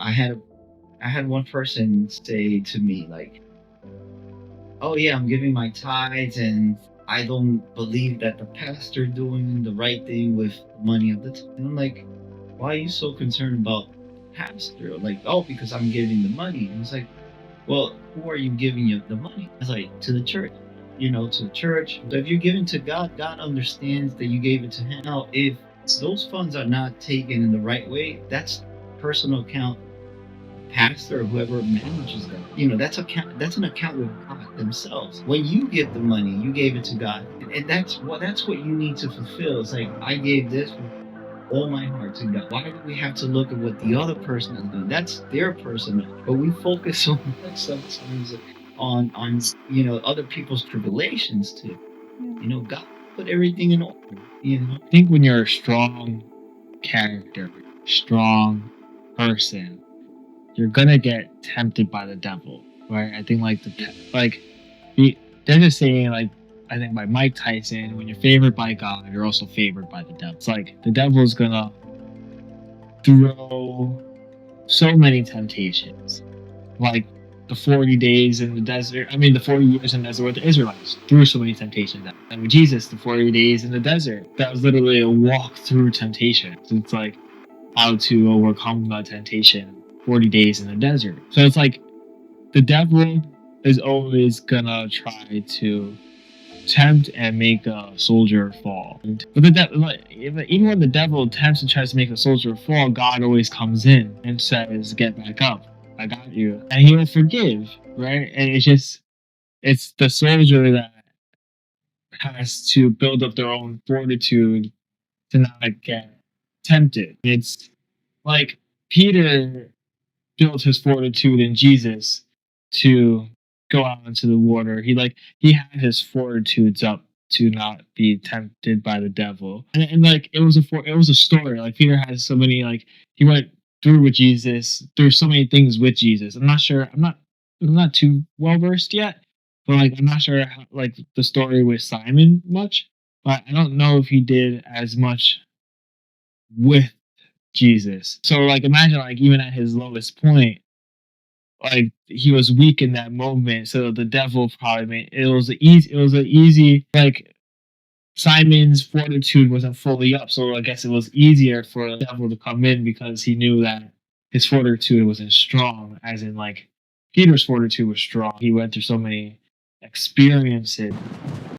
I had one person say to me like, "Oh yeah, I'm giving my tithes, and I don't believe that the pastor doing the right thing with the money of the tithe." And I'm like, "Why are you so concerned about the pastor?" Like, "Oh, because I'm giving the money." And it's like, "Well, who are you giving the money?" It's like, "To the church." To the church. So if you're giving to God, God understands that you gave it to Him. Now, if those funds are not taken in the right way, that's personal account pastor or whoever manages that. That's an account with God themselves. When you give the money, you gave it to God, and that's what you need to fulfill. It's like, I gave this with all my heart to God. Why do we have to look at what the other person has done? That's their personal. But we focus so much sometimes on other people's tribulations too. God put everything in order. I think when you're a strong character, strong person, you're gonna get tempted by the devil, right? I think they're just saying like, I think by Mike Tyson, when you're favored by God, you're also favored by the devil. It's like the devil's gonna throw so many temptations, like the 40 days in the desert. I mean, the 40 years in the desert with the Israelites threw so many temptations. And with Jesus, the 40 days in the desert, that was literally a walk through temptation. So it's like how to overcome that temptation 40 days in the desert. So it's like the devil is always gonna try to tempt and make a soldier fall. But even when the devil attempts and tries to make a soldier fall, God always comes in and says, "Get back up. I got you," and He will forgive, right? And it's the soldier that has to build up their own fortitude to not get tempted. It's like Peter built his fortitude in Jesus to go out into the water. He had his fortitudes up to not be tempted by the devil. And like it was a story. Like Peter has so many, like he went through with Jesus, through so many things with Jesus. I'm not too well versed yet, but like I'm not sure how, like the story with Simon much. But I don't know if he did as much with Jesus. So like imagine like even at his lowest point, like he was weak in that moment, so the devil probably made it was an easy like Simon's fortitude wasn't fully up, so I guess it was easier for the devil to come in because he knew that his fortitude wasn't strong, as in like Peter's fortitude was strong. He went through so many experiences